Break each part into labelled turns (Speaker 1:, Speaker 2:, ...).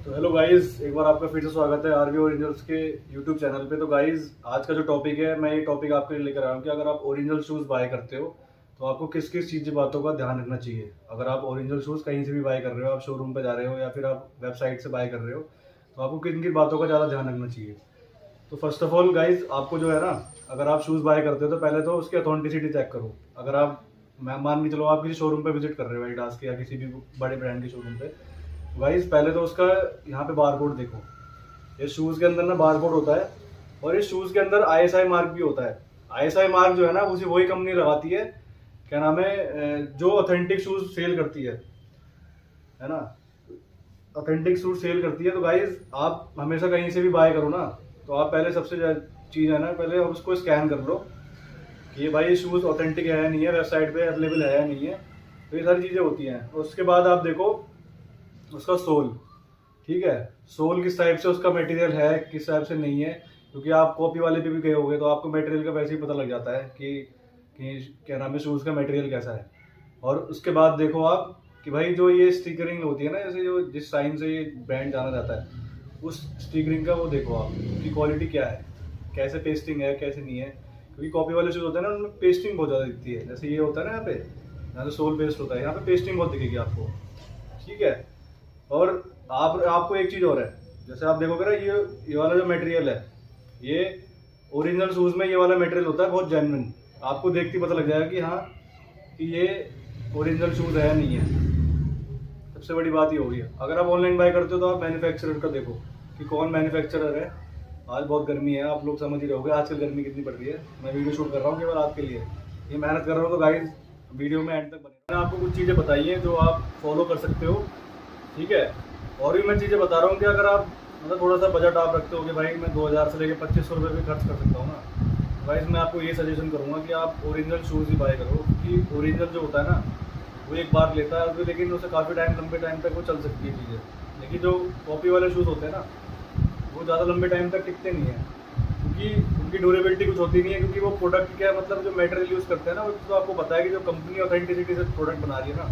Speaker 1: तो hello guys, एक बार आपका फिर से स्वागत है आरवी ओरिजिनल्स के यूट्यूब चैनल पे। तो गाइस, आज का जो टॉपिक है, मैं ये टॉपिक आपके लिए लेकर आया हूँ कि अगर आप ओरिजिनल शूज़ बाय करते हो तो आपको किस किस चीज़ की बातों का ध्यान रखना चाहिए। अगर आप ओरिजिनल शूज़ कहीं से भी बाय कर रहे हो, आप शोरूम पे जा रहे हो या फिर आप वेबसाइट से बाय कर रहे हो, तो आपको किन किन बातों का ज़्यादा ध्यान रखना चाहिए। तो फर्स्ट ऑफ ऑल गाइज, आपको जो है ना, अगर आप शूज़ बाय करते हो तो पहले तो उसकी ऑथेंटिसिटी चेक करो। अगर आप मान के चलो आप किसी शोरूम पे विजिट कर रहे हो एडिडास के या किसी भी बड़े ब्रांड के शोरूम पे, गाइस पहले तो उसका यहाँ पे बारकोड देखो। ये शूज़ के अंदर ना बारकोड होता है और इस शूज़ के अंदर आईएसआई मार्क भी होता है। आईएसआई मार्क जो है ना, उसी वही कंपनी लगाती है, क्या नाम है, जो ऑथेंटिक शूज़ सेल करती है ना, ऑथेंटिक शूज़ सेल करती है। तो गाइज आप हमेशा कहीं से भी बाय करो ना, तो आप पहले सबसे चीज़ है ना, पहले आप उसको स्कैन कर लो कि ये भाई शूज़ ऑथेंटिक है या नहीं है, वेबसाइट पे अवेलेबल है या नहीं है। तो ये सारी चीज़ें होती हैं। उसके बाद आप देखो उसका सोल, ठीक है, सोल किस टाइप से उसका मटेरियल है, किस टाइप से नहीं है, क्योंकि आप कॉपी वाले पे भी गए होंगे तो आपको मटेरियल का वैसे ही पता लग जाता है कि क्या नाम है, शूज़ का मटेरियल कैसा है। और उसके बाद देखो आप कि भाई जो ये स्टिकरिंग होती है ना, जैसे जो जिस टाइम से ये ब्रांड जाना जाता है, उस स्टिकरिंग का वो देखो आप कि क्वालिटी क्या है, कैसे पेस्टिंग है, कैसे नहीं है। क्योंकि कॉपी वाले शूज़ होते हैं ना, उनमें पेस्टिंग बहुत ज़्यादा दिखती है। जैसे ये होता है ना, यहाँ पे सोल पेस्ट होता है, यहाँ पे पेस्टिंग बहुत दिखेगी आपको, ठीक है। और आपको एक चीज़ और है, जैसे आप देखोगे ना, ये वाला जो मटेरियल है, ये ओरिजिनल शूज़ में ये वाला मटेरियल होता है बहुत जेन्युइन। आपको देखते ही पता लग जाएगा कि हाँ, कि ये ओरिजिनल शूज़ है या नहीं है। सबसे बड़ी बात ये होगी। अगर आप ऑनलाइन बाय करते हो तो आप मैन्युफैक्चरर का देखो कि कौन मैन्युफैक्चरर है। आज बहुत गर्मी है, आप लोग समझ ही रहोगे आजकल गर्मी कितनी पड़ रही है। मैं वीडियो शूट कर रहा हूँ केवल आपके लिए, ये मेहनत कर रहा हूँ। तो गाइस वीडियो में एंड तक बने। मैंने आपको कुछ चीज़ें बताई हैं जो आप फॉलो कर सकते हो, ठीक है। और भी मैं चीज़ें बता रहा हूँ कि अगर आप मतलब थोड़ा सा बजट आप रखते हो कि भाई मैं 2000 से लेकर 2500 रुपये भी खर्च कर सकता हूँ ना, भाई मैं आपको ये सजेशन करूँगा कि आप ओरिजिनल शूज़ ही बाय करो। क्योंकि ओरिजिनल जो होता है ना, वो एक बार लेता है तो, लेकिन उसे काफ़ी टाइम, लंबे टाइम तक वो चल सकती है चीज़ें। लेकिन जो कॉपी वाले शूज़ होते हैं ना, वो ज़्यादा लंबे टाइम तक टिकते नहीं हैं, क्योंकि उनकी ड्यूरेबिलिटी कुछ होती नहीं है। क्योंकि वो प्रोडक्ट क्या मतलब जो मटेरियल यूज़ करते हैं ना, वो तो आपको पता है कि जो कंपनी ऑथेंटिसिटी से प्रोडक्ट बना रही है ना,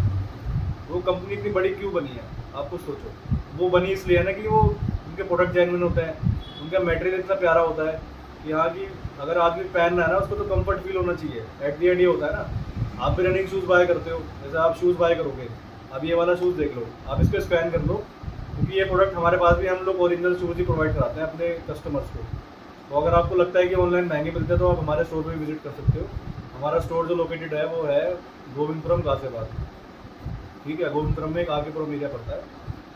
Speaker 1: वो कंपनी इतनी बड़ी क्यों बनी है, आप कुछ सोचो। वो बनी इसलिए है ना कि वो उनके प्रोडक्ट जेन्युइन होते हैं, उनका मटेरियल इतना प्यारा होता है कि हाँ कि अगर आदमी पहन रहा है ना, उसको तो कंफर्ट फील होना चाहिए। एट दी एंड ये होता है ना, आप भी रनिंग शूज़ बाय करते हो, जैसे आप शूज़ बाय करोगे, अब ये वाला शूज़ देख लो, आप इसको स्कैन कर लो, क्योंकि ये प्रोडक्ट हमारे पास भी, हम लोग ओरिजिनल शूज़ ही प्रोवाइड कराते हैं अपने कस्टमर्स को। तो अगर आपको लगता है कि ऑनलाइन महंगे मिलते हैं तो आप हमारे स्टोर पर भी विजिट कर सकते हो। हमारा स्टोर जो लोकेटेड है वो है गोविंदपुरम गाजियाबाद, ठीक है। गोविंदपुरम में एक आगे पुरम एरिया पड़ता है।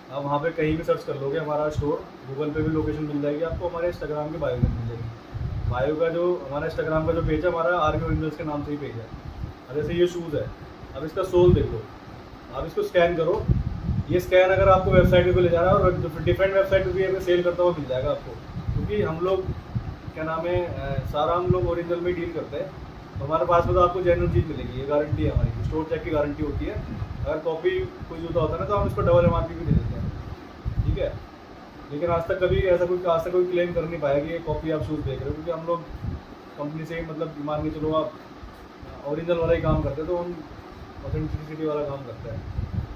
Speaker 1: आप वहाँ पे कहीं भी सर्च कर लोगे हमारा स्टोर, गूगल पे भी लोकेशन मिल जाएगी आपको, हमारे इंस्टाग्राम के बायो में मिल जाएगी। बायो का जो हमारा इंस्टाग्राम का जो पेज है, हमारा आरवी ओरिजिनल्स के नाम से ही पेज है। अब जैसे ये शूज़ है, अब इसका सोल देख लो, आप इसको स्कैन करो। ये स्कैन अगर आपको वेबसाइट पे ले जा रहा है, और डिफरेंट वेबसाइट पे भी अगर सेल करता हुआ मिल जाएगा आपको, क्योंकि हम लोग क्या नाम है, सारा हम लोग ओरिजिनल में डील करते हैं। तो हमारे पास में तो आपको जेन्युइन चीज़ मिलेगी, ये गारंटी है हमारी, स्टोर चेक की गारंटी होती है। अगर कॉपी कोई जूता होता है ना, तो हम इसको डबल एमआरपी भी दे देते हैं, ठीक है। लेकिन आज तक कोई क्लेम कर नहीं पाया कि ये कॉपी आप शूज़ देख रहे हो, क्योंकि हम लोग कंपनी से मतलब मान के चलो आप ओरिजिनल वाला ही काम करते हैं, तो हम ऑथेंटिसिटी वाला काम करते हैं,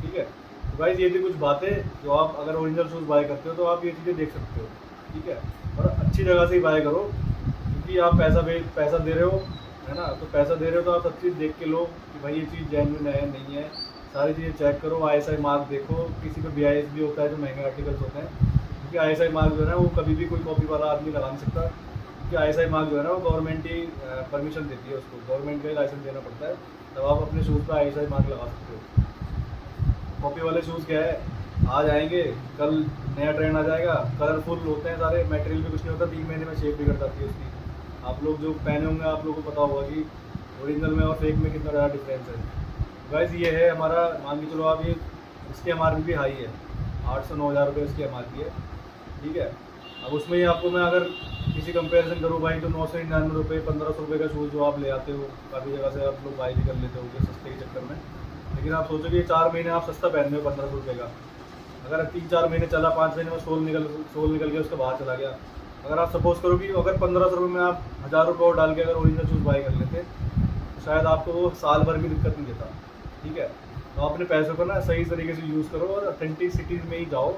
Speaker 1: ठीक है। तो गाइस ये थी कुछ बातें जो आप अगर ओरिजिनल शूज़ बाय करते हो तो आप ये चीज़ें देख सकते हो, ठीक है। और अच्छी जगह से ही बाय करो, क्योंकि आप पैसा दे रहे हो, है ना, तो पैसा दे रहे हो तो आप सब चीज़ देख के लो कि भाई ये चीज़ जेन्युइन है नहीं है। सारी चीज़ें चेक करो, आईएसआई मार्क देखो। किसी पे बीआईएस भी होता है जो महंगे आर्टिकल्स होते हैं, क्योंकि आईएसआई मार्क जो है ना, वो कभी भी कोई कॉपी वाला आदमी लगा नहीं सकता। क्योंकि आईएसआई मार्क जो है ना, वो गवर्नमेंट ही परमिशन देती है उसको, गवर्नमेंट का ही लाइसेंस देना पड़ता है, तब आप अपने शूज़ पर आईएसआई मार्क लगा सकते हो। कॉपी वाले शूज़ क्या है, आज आएंगे, कल नया ट्रेंड आ जाएगा, कलरफुल होते हैं सारे, मटेरियल भी कुछ नहीं होता, 3 महीने में शेप बिगड़ जाती है उसकी। आप लोग जो पहने होंगे, आप लोगों को पता होगा कि ओरिजिनल में और फेक में कितना ज़्यादा डिफरेंस है। गाइस ये है हमारा, मान के चलो आप, ये इसकी एमआरपी भी हाई है, 800-9,000 रुपये इसकी एमआरपी है, ठीक है। अब उसमें ही आपको मैं अगर किसी कंपैरिजन करूँ भाई, तो 999 रुपये, 1500 रुपये का शूज़ जो आप ले आते हो, काफ़ी जगह से आप लोग बाई भी कर लेते हो सस्ते के चक्कर में। लेकिन आप सोचोगे 4 महीने आप सस्ता पहन रहे हो 1500 रुपये का, अगर 3-4 महीने चला, 5 महीने में सोल निकल गया, उसका बाहर चला गया। अगर आप सपोज करो कि अगर 1500 रुपये में आप 1000 रुपये और डाल के अगर ओरिजिनल शूज़ बाई कर लेते, तो शायद आपको वो साल भर भी दिक्कत नहीं देता, ठीक है। तो अपने पैसों को ना सही तरीके से यूज़ करो और ऑथेंटिसिटीज़ में ही जाओ,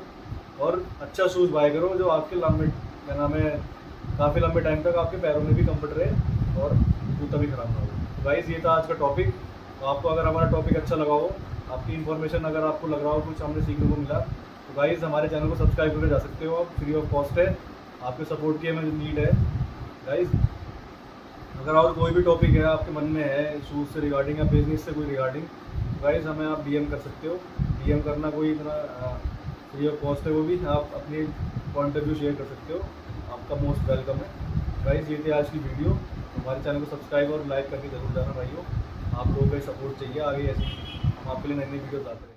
Speaker 1: और अच्छा शूज़ बाय करो जो आपके लंबे क्या नाम है काफ़ी लंबे टाइम तक आपके पैरों में भी कंफर्ट रहे और जूता भी ख़राब ना हो। तो गाइज़ ये था आज का टॉपिक। तो आपको अगर हमारा टॉपिक अच्छा लगा हो, आपकी इन्फॉर्मेशन अगर आपको लग रहा हो कुछ हमने सीखने को मिला, तो गाइज़ हमारे चैनल को सब्सक्राइब करके जा सकते हो। आप फ्री ऑफ कॉस्ट है, आपके सपोर्ट की हमें नीड है। गाइज़ अगर और कोई भी टॉपिक है आपके मन में है शूज़ से रिगार्डिंग या बिजनेस से कोई रिगार्डिंग, गाइज़ हमें आप डीएम कर सकते हो। डीएम करना कोई इतना फ्री ऑफ कॉस्ट है, वो भी आप अपनी पॉइंट ऑफ व्यू शेयर कर सकते हो। आपका मोस्ट वेलकम है। गाइज़ ये थी आज की वीडियो। हमारे चैनल को सब्सक्राइब और लाइक करके जरूर जाना भाइयों। आप लोगों का सपोर्ट चाहिए आगे, ऐसी हम आपके लिए नई नई वीडियोस आते हैं।